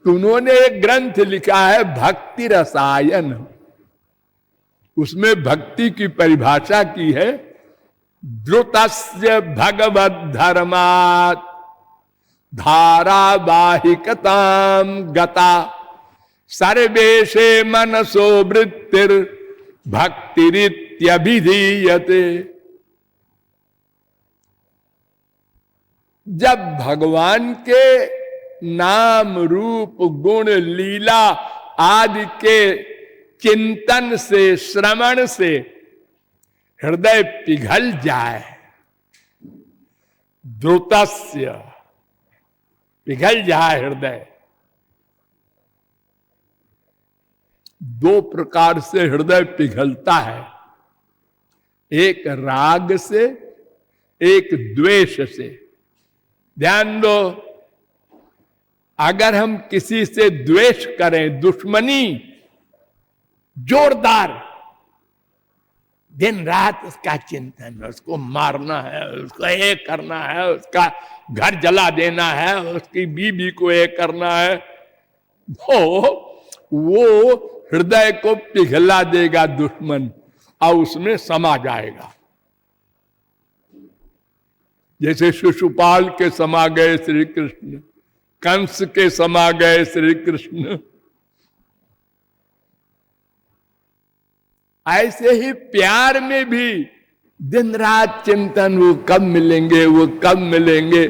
तो उन्होंने एक ग्रंथ लिखा है भक्ति रसायन, उसमें भक्ति की परिभाषा की है, द्रुतस्य भगवद धर्मात् धारावाहिकताम गता सर्वेशे मनसो वृत्तिर भक्तिरित्यभिधीयते। जब भगवान के नाम रूप गुण लीला आदि के चिंतन से श्रवण से हृदय पिघल जाए, द्रुतस्य पिघल जाए हृदय। दो प्रकार से हृदय पिघलता है, एक राग से, एक द्वेष से। ध्यान दो, अगर हम किसी से द्वेष करें, दुश्मनी जोरदार, दिन रात उसका चिंतन, उसको मारना है, उसको ये करना है, उसका घर जला देना है, उसकी बीवी को ये करना है, वो हृदय को पिघला देगा दुश्मन और उसमें समा जाएगा। जैसे शिशुपाल के समा गए श्री कृष्ण, कंस के समा गए श्री कृष्ण, ऐसे ही प्यार में भी दिन रात चिंतन, वो कब मिलेंगे, वो कब मिलेंगे,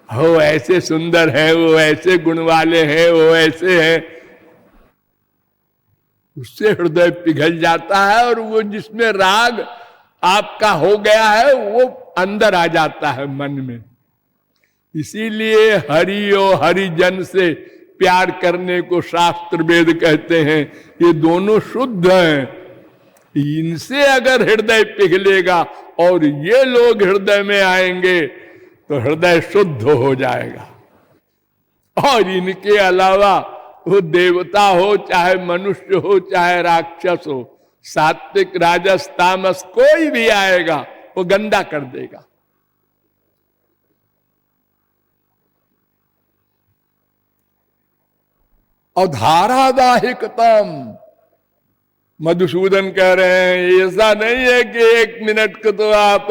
हो ऐसे सुंदर है, वो ऐसे गुण वाले हैं, वो ऐसे हैं। उससे हृदय पिघल जाता है और वो जिसमें राग आपका हो गया है वो अंदर आ जाता है मन में। इसीलिए हरि और हरिजन से प्यार करने को शास्त्र वेद कहते हैं। ये दोनों शुद्ध हैं, इनसे अगर हृदय पिघलेगा और ये लोग हृदय में आएंगे तो हृदय शुद्ध हो जाएगा। और इनके अलावा वो देवता हो, चाहे मनुष्य हो, चाहे राक्षस हो, सात्विक राजस तामस कोई भी आएगा वो गंदा कर देगा। और धारावाहिकतम, मधुसूदन कह रहे हैं ऐसा नहीं है कि एक मिनट को तो आप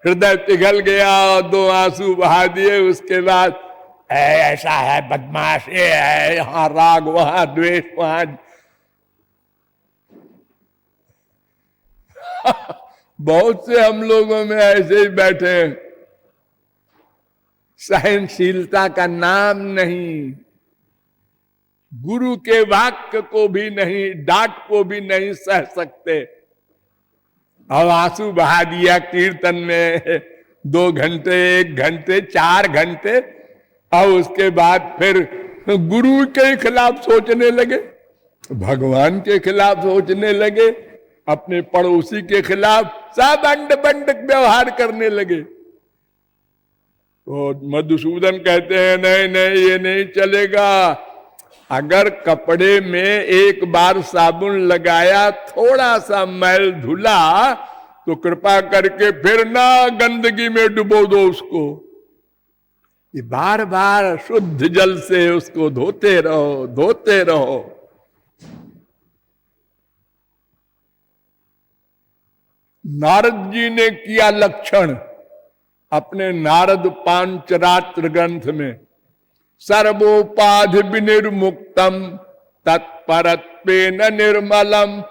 हृदय पिघल गया और दो आंसू बहा दिए, उसके बाद ऐसा है, बदमाश ये है, यहां राग, वहां द्वेष, वहां बहुत से हम लोगों में ऐसे ही बैठे हैं, सहनशीलता का नाम नहीं, गुरु के वाक्य को भी नहीं, डांट को भी नहीं सह सकते। अब आंसू बहा दिया कीर्तन में 2 घंटे, 1 घंटे, 4 घंटे, और उसके बाद फिर गुरु के खिलाफ सोचने लगे, भगवान के खिलाफ सोचने लगे, अपने पड़ोसी के खिलाफ, सब अंड बंड व्यवहार करने लगे। तो मधुसूदन कहते हैं नहीं नहीं, ये नहीं चलेगा। अगर कपड़े में एक बार साबुन लगाया, थोड़ा सा मैल धुला, तो कृपा करके फिर ना गंदगी में डुबो दो उसको। ये बार बार शुद्ध जल से उसको धोते रहो, धोते रहो। नारद जी ने किया लक्षण अपने नारद पांचरात्र ग्रंथ में, सर्वोपाधि विनिर्मुक्तम तत्परत्वेन निर्मलम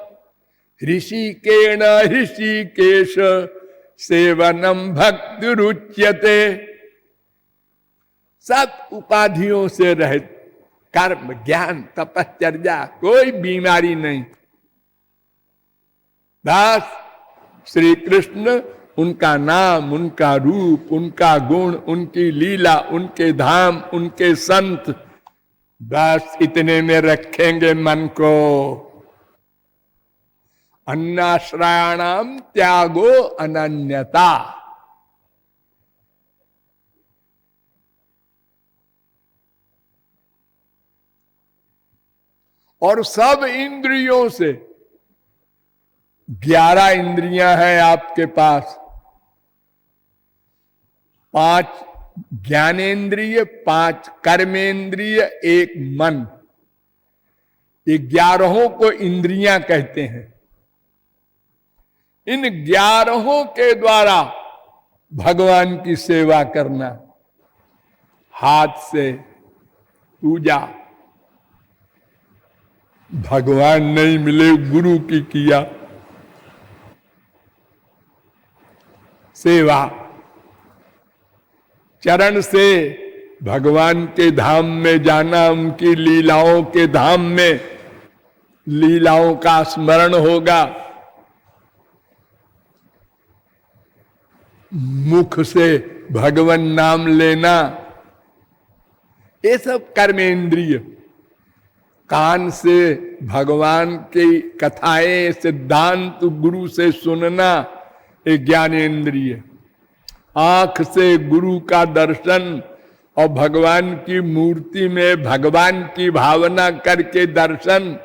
ऋषिकेण ऋषिकेश सेवनम भक्ति रुच्यते। सब उपाधियों से रहित, कर्म, ज्ञान, तपश्चर्या, कोई बीमारी नहीं। बस श्री कृष्ण, उनका नाम, उनका रूप, उनका गुण, उनकी लीला, उनके धाम, उनके संत, बस इतने में रखेंगे मन को। अन्नाश्रयाणाम त्यागो अनन्यता। और सब इंद्रियों से, 11 इंद्रियां हैं आपके पास, 5 ज्ञानेन्द्रिय, 5 कर्मेंद्रिय, 1 मन, ये 11 को इंद्रियां कहते हैं। इन 11 के द्वारा भगवान की सेवा करना, हाथ से पूजा, भगवान नहीं मिले गुरु की किया सेवा, चरण से भगवान के धाम में जाना, उनकी लीलाओं के धाम में लीलाओं का स्मरण होगा, मुख से भगवान नाम लेना, ये सब कर्मेंद्रिय, कान से भगवान की कथाएं सिद्धांत गुरु से सुनना, ये ज्ञानेन्द्रिय, आंख से गुरु का दर्शन और भगवान की मूर्ति में भगवान की भावना करके दर्शन,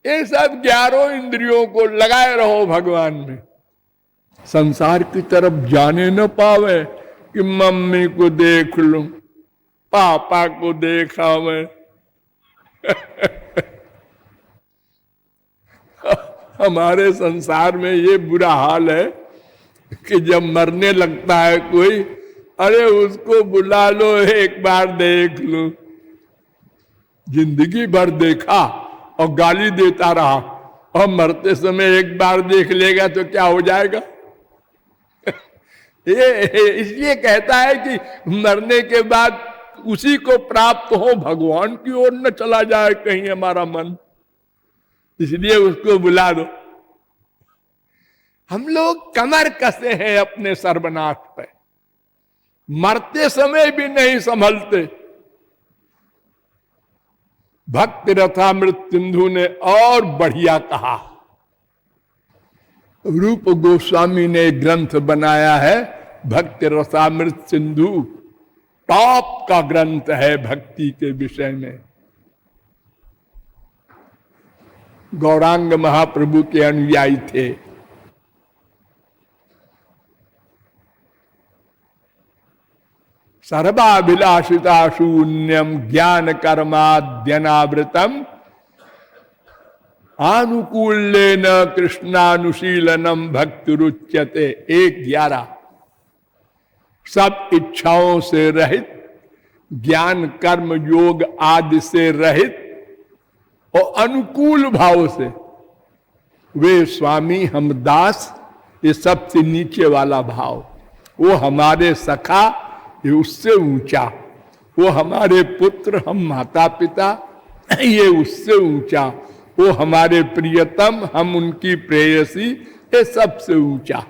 ये सब 11 इंद्रियों को लगाए रहो भगवान में। संसार की तरफ जाने न पावे कि मम्मी को देख लूं, पापा को देखा मैं हमारे संसार में ये बुरा हाल है कि जब मरने लगता है कोई, अरे उसको बुला लो, एक बार देख लो। जिंदगी भर देखा और गाली देता रहा, और मरते समय एक बार देख लेगा तो क्या हो जाएगा? ये इसलिए कहता है कि मरने के बाद उसी को प्राप्त हो, भगवान की ओर न चला जाए कहीं हमारा मन, इसलिए उसको बुला दो। हम लोग कमर कसे हैं अपने सर्वनाश पे, मरते समय भी नहीं संभलते। भक्ति रथामृत सिंधु ने और बढ़िया कहा, रूप गोस्वामी ने ग्रंथ बनाया है भक्ति रसामृत सिंधु, टॉप का ग्रंथ है भक्ति के विषय में। गौरांग महाप्रभु के अनुयायी थे। सर्वाभिलाषिता शून्यम ज्ञान कर्माद्यनावृतम आनुकूल्येन कृष्णानुशीलनम भक्ति रुच्यते। 1:11 सब इच्छाओं से रहित, ज्ञान कर्म योग आदि से रहित और अनुकूल भाव से वे स्वामी हम दास, ये सबसे नीचे वाला भाव। वो हमारे सखा, ये उससे ऊंचा। वो हमारे पुत्र, हम माता पिता, ये उससे ऊंचा। वो हमारे प्रियतम, हम उनकी प्रेयसी, ये सबसे ऊंचा।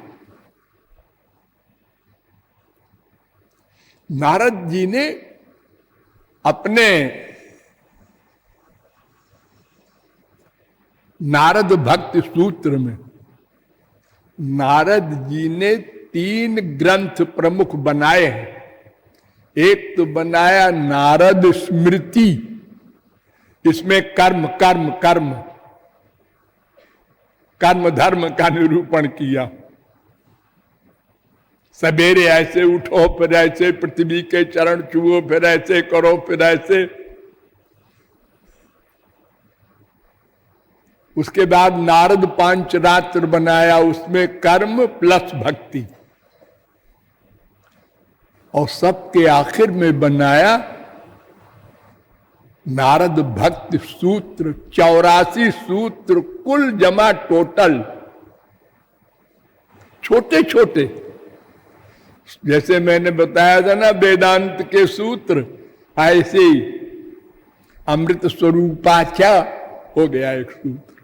नारद जी ने अपने नारद भक्ति सूत्र में नारद जी ने 3 ग्रंथ प्रमुख बनाए हैं। एक तो बनाया नारद स्मृति, इसमें कर्म कर्म कर्म कर्म धर्म का निरूपण किया। सवेरे ऐसे उठो, फिर ऐसे पृथ्वी के चरण छुओ, फिर ऐसे करो, फिर ऐसे। उसके बाद नारद पांचरात्र बनाया, उसमें कर्म प्लस भक्ति। और सबके आखिर में बनाया नारद भक्ति सूत्र, 84 सूत्र कुल जमा टोटल, छोटे छोटे। जैसे मैंने बताया था ना वेदांत के सूत्र, ऐसे ही अमृत स्वरूपाचा हो गया एक सूत्र।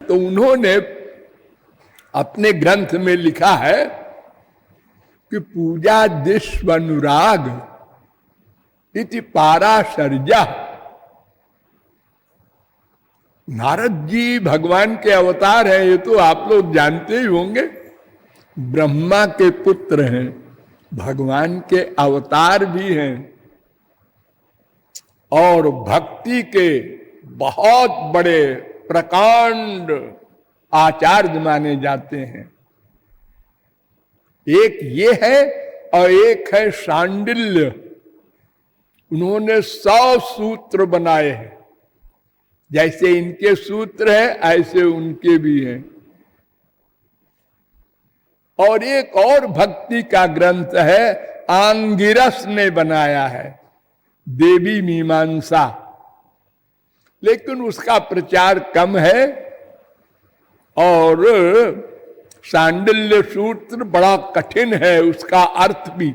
तो उन्होंने अपने ग्रंथ में लिखा है कि पूजा दिश्व अनुराग इति पाराशर्या। नारद जी भगवान के अवतार हैं, ये तो आप लोग जानते ही होंगे। ब्रह्मा के पुत्र हैं, भगवान के अवतार भी हैं और भक्ति के बहुत बड़े प्रकांड आचार्य माने जाते हैं। एक ये है और एक है शांडिल्य। उन्होंने 100 सूत्र बनाए हैं, जैसे इनके सूत्र है ऐसे उनके भी हैं। और एक और भक्ति का ग्रंथ है, आंगिरस ने बनाया है, देवी मीमांसा, लेकिन उसका प्रचार कम है। और शांडिल्य सूत्र बड़ा कठिन है, उसका अर्थ भी,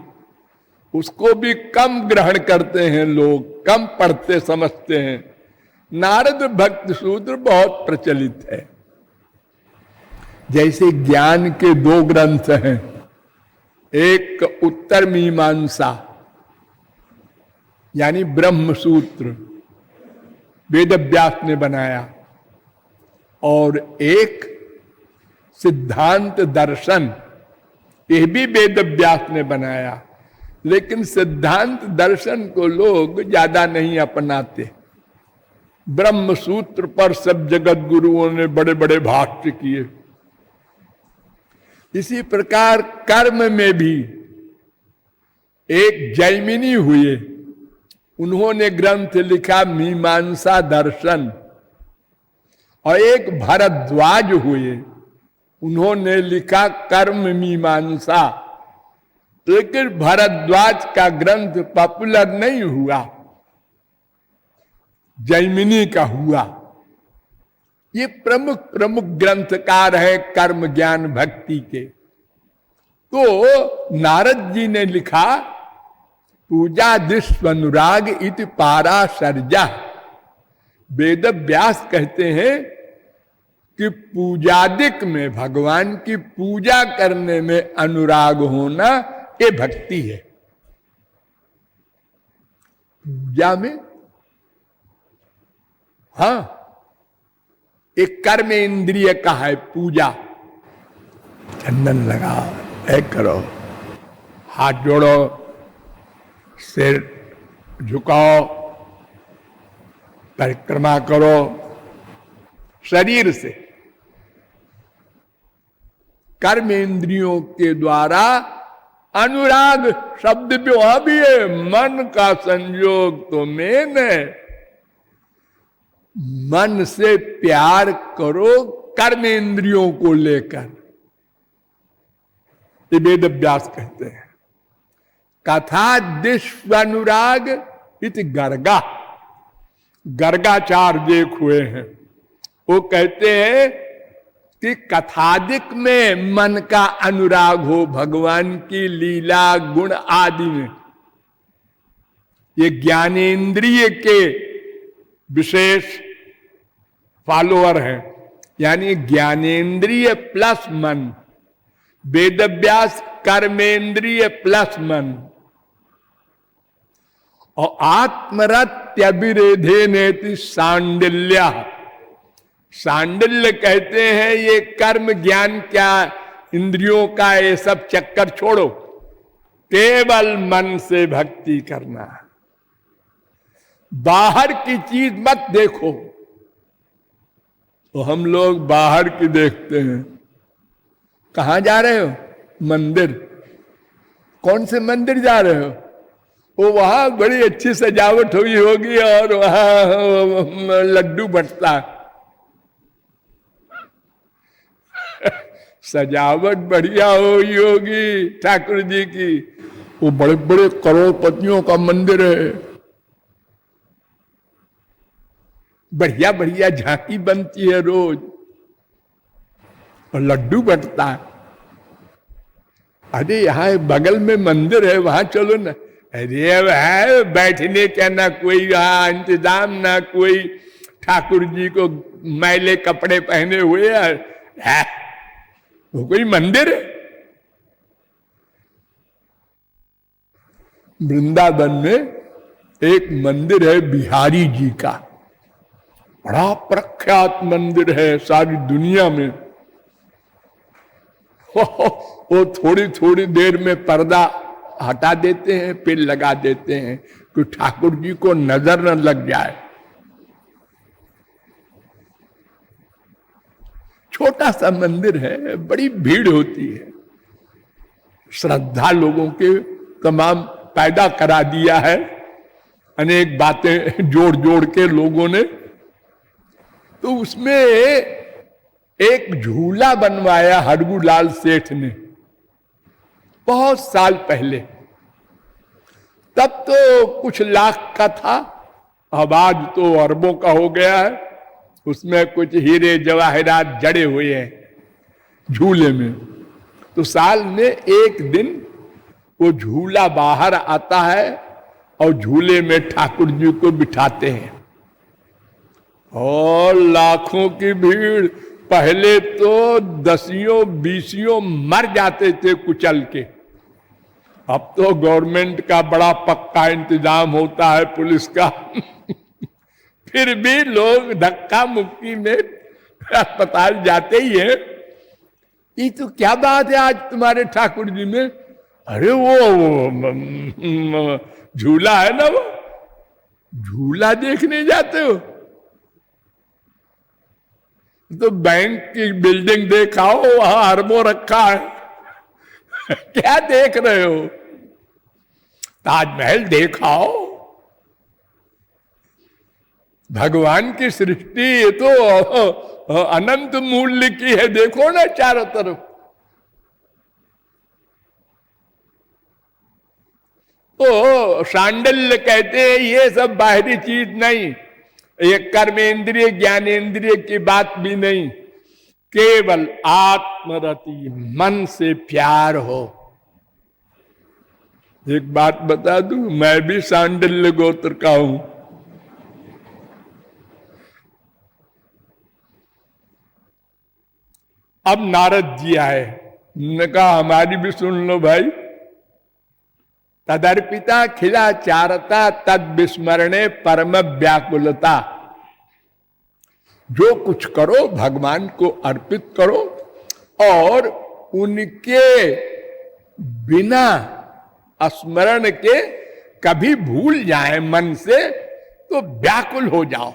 उसको भी कम ग्रहण करते हैं लोग, कम पढ़ते समझते हैं। नारद भक्त सूत्र बहुत प्रचलित है। जैसे ज्ञान के 2 ग्रंथ हैं, एक उत्तर मीमांसा यानी ब्रह्म सूत्र, वेद व्यास ने बनाया, और एक सिद्धांत दर्शन, यह भी वेद व्यास ने बनाया। लेकिन सिद्धांत दर्शन को लोग ज्यादा नहीं अपनाते। ब्रह्म सूत्र पर सब जगत गुरुओं ने बड़े बड़े भाष्य किए। इसी प्रकार कर्म में भी एक जैमिनी हुए, उन्होंने ग्रंथ लिखा मीमांसा दर्शन, और एक भारद्वाज हुए, उन्होंने लिखा कर्म मीमांसा। लेकिन भारद्वाज का ग्रंथ पॉपुलर नहीं हुआ, जैमिनी का हुआ। ये प्रमुख प्रमुख ग्रंथकार है कर्म ज्ञान भक्ति के। तो नारद जी ने लिखा पूजा दिस्वनुराग इति पारा सर्जा। वेद व्यास कहते हैं कि पूजादिक में, भगवान की पूजा करने में अनुराग होना ये भक्ति है। पूजा में हाँ, एक कर्म इंद्रिय का है पूजा। चंदन लगाओ, ऐ करो, हाथ जोड़ो, सिर झुकाओ, परिक्रमा करो शरीर से। कर्म इंद्रियों के द्वारा अनुराग शब्द भी वहां भी है, मन का संयोग तो मेन है। मन से प्यार करो कर्म इंद्रियों को लेकर, ये वेद व्यास कहते हैं। कथा दिस्वनुराग इति गर्गा, गर्गाचार्य एक हुए हैं, वो कहते हैं कि कथादिक में मन का अनुराग हो, भगवान की लीला गुण आदि में। ये ज्ञानेन्द्रिय के विशेष फॉलोअर हैं, यानी ज्ञानेन्द्रिय प्लस मन, वेदव्यास कर्मेंद्रिय प्लस मन। और आत्मरत्यभिरेधे नेति सांडिल्य, सांडिल्य कहते हैं ये कर्म ज्ञान क्या इंद्रियों का ये सब चक्कर छोड़ो, केवल मन से भक्ति करना, बाहर की चीज मत देखो। तो हम लोग बाहर की देखते हैं। कहां जा रहे हो? मंदिर। कौन से मंदिर जा रहे हो? वो वहां बड़ी अच्छी सजावट हुई होगी और वहां लड्डू बंटता है। सजावट बढ़िया हुई होगी ठाकुर जी की, वो बड़े बड़े करोड़पतियों का मंदिर है, बढ़िया बढ़िया झांकी बनती है रोज, और लड्डू बंटता है। अरे यहाँ बगल में मंदिर है, वहां चलो ना। अरे है बैठने का ना कोई यहाँ इंतजाम, ना कोई ठाकुर जी को मैले कपड़े पहने हुए है, वो कोई मंदिर है? वृंदावन में एक मंदिर है बिहारी जी का, बड़ा प्रख्यात मंदिर है सारी दुनिया में। वो थोड़ी थोड़ी देर में पर्दा हटा देते हैं, फिर लगा देते हैं कि ठाकुर जी को नजर न लग जाए। छोटा सा मंदिर है, बड़ी भीड़ होती है। श्रद्धा लोगों के तमाम पैदा करा दिया है, अनेक बातें जोड़ जोड़ के लोगों ने। तो उसमें एक झूला बनवाया हरगूलाल सेठ ने बहुत साल पहले। तब तो कुछ लाख का था, अब आज तो अरबों का हो गया है। उसमें कुछ हीरे जवाहरात जड़े हुए हैं झूले में। तो साल में एक दिन वो झूला बाहर आता है और झूले में ठाकुर जी को बिठाते हैं और लाखों की भीड़। पहले तो दसियों बीसियों मर जाते थे कुचल के। अब तो गवर्नमेंट का बड़ा पक्का इंतजाम होता है, पुलिस का फिर भी लोग धक्का मुक्की में अस्पताल जाते ही है। ये तो क्या बात है आज तुम्हारे ठाकुर जी में? अरे वो झूला है ना, वो झूला देखने जाते हो तो बैंक की बिल्डिंग देखाओ, वहां अरबों रखा है क्या देख रहे हो? ताजमहल देखाओ। भगवान की सृष्टि ये तो अनंत मूल्य की है, देखो ना चारों तरफ। तो सांडल्य कहते हैं ये सब बाहरी चीज नहीं, ये कर्मेंद्रिय ज्ञानेन्द्रिय की बात भी नहीं, केवल आत्मरति मन से प्यार हो। एक बात बता दूं, मैं भी सांडल्य गोत्र का हूं। अब नारद जी आए, ने कहा हमारी भी सुन लो भाई। तदर्पिता खिला चारता तद विस्मरणे परम व्याकुलता। जो कुछ करो भगवान को अर्पित करो और उनके बिना स्मरण के कभी भूल जाए मन से तो व्याकुल हो जाओ।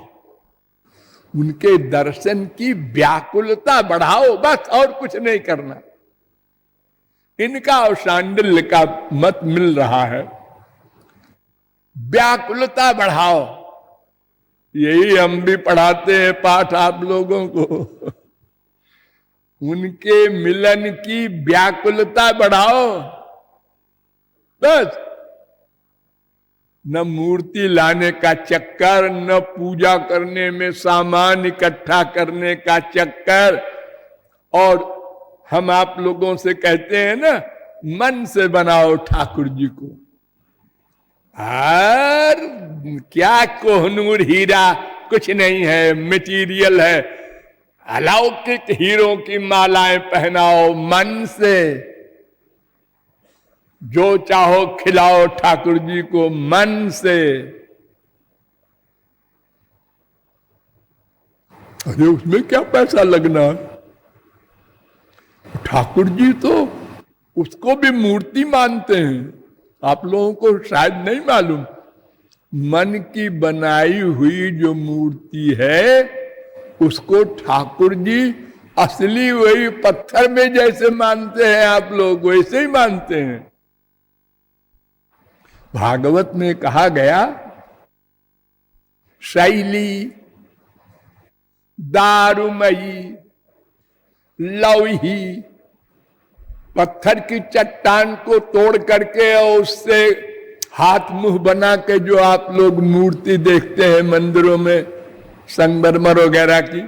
उनके दर्शन की व्याकुलता बढ़ाओ, बस और कुछ नहीं करना। इनका और सांडिल्य का मत मिल रहा है, व्याकुलता बढ़ाओ। यही हम भी पढ़ाते हैं पाठ आप लोगों को। उनके मिलन की व्याकुलता बढ़ाओ बस। न मूर्ति लाने का चक्कर, न पूजा करने में सामान इकट्ठा करने का चक्कर। और हम आप लोगों से कहते हैं ना, मन से बनाओ ठाकुर जी को। और क्या कोहनूर हीरा कुछ नहीं है, मटेरियल है। अलौकिक हीरों की मालाएं पहनाओ मन से। जो चाहो खिलाओ ठाकुर जी को मन से। अरे उसमें क्या पैसा लगना? ठाकुर जी तो उसको भी मूर्ति मानते हैं। आप लोगों को शायद नहीं मालूम, मन की बनाई हुई जो मूर्ति है उसको ठाकुर जी असली वही पत्थर में जैसे मानते हैं आप लोग, वैसे ही मानते हैं। भागवत में कहा गया, शैली दारुमयी लौही, पत्थर की चट्टान को तोड़ करके और उससे हाथ मुंह बना के जो आप लोग मूर्ति देखते हैं मंदिरों में संगमरमर वगैरह की,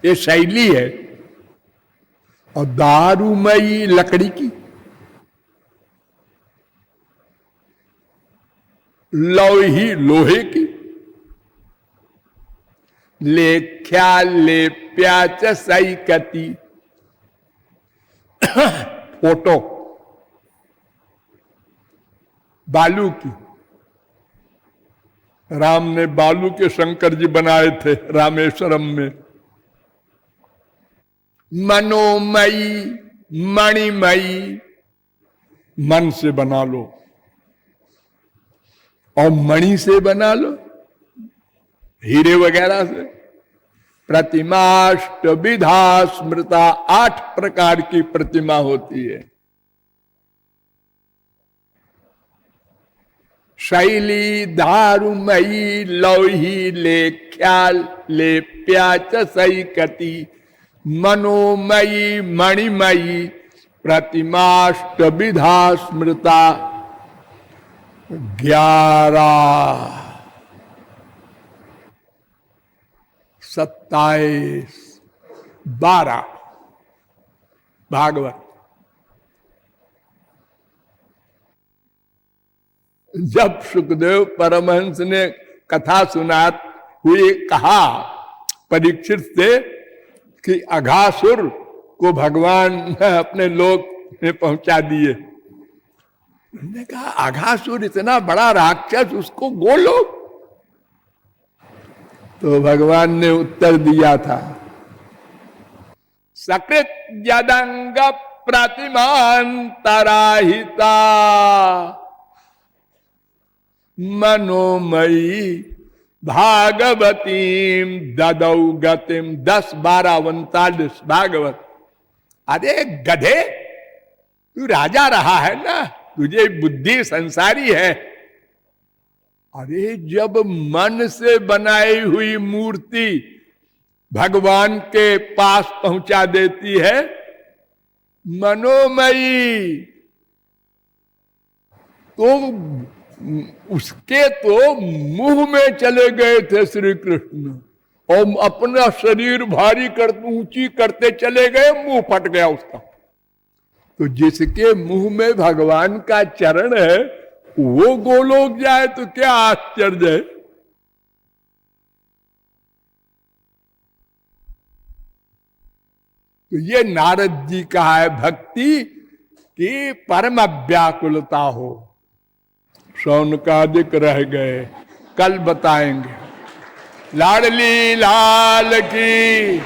ये शैली है। और दारुमयी लकड़ी की, लौही लोहे की, लेख्या लेप्या च सैकती, फोटो बालू की। राम ने बालू के शंकर जी बनाए थे रामेश्वरम में। मनोमयी मणिमयी, मन से बना लो और मणि से बना लो, हीरे वगैरह से। प्रतिमाष्ट विधा स्मृता, 8 प्रकार की प्रतिमा होती है। शैली दारुमयी लौही लेख्याल लेप्या च सैकती, मनोमयी मणिमयी प्रतिमाष्ट विधा स्मृता। 11 27 12 भागवत। जब सुखदेव परमहंस ने कथा सुना हुए कहा परीक्षित से कि अघासुर को भगवान अपने लोक में पहुंचा दिए, उन्होंने कहा अघासुर इतना बड़ा राक्षस, उसको गोलो। तो भगवान ने उत्तर दिया था, सकृत यदंग प्रतिमांतराहिता मनोमयी भागवतीम ददौ गतिम। 10, 12, 39 भागवत। अरे गधे, तू राजा रहा है ना, तुझे बुद्धि संसारी है। अरे जब मन से बनाई हुई मूर्ति भगवान के पास पहुंचा देती है, मनोमयी, तो उसके तो मुंह में चले गए थे श्री कृष्ण, और अपना शरीर भारी करते ऊंची करते चले गए, मुंह फट गया उसका। तो जिसके मुंह में भगवान का चरण है वो गोलोक जाए तो क्या आश्चर्य है। तो ये नारद जी का है भक्ति की परम व्याकुलता हो। शौनकादिक रह गए, कल बताएंगे। लाडली लाल की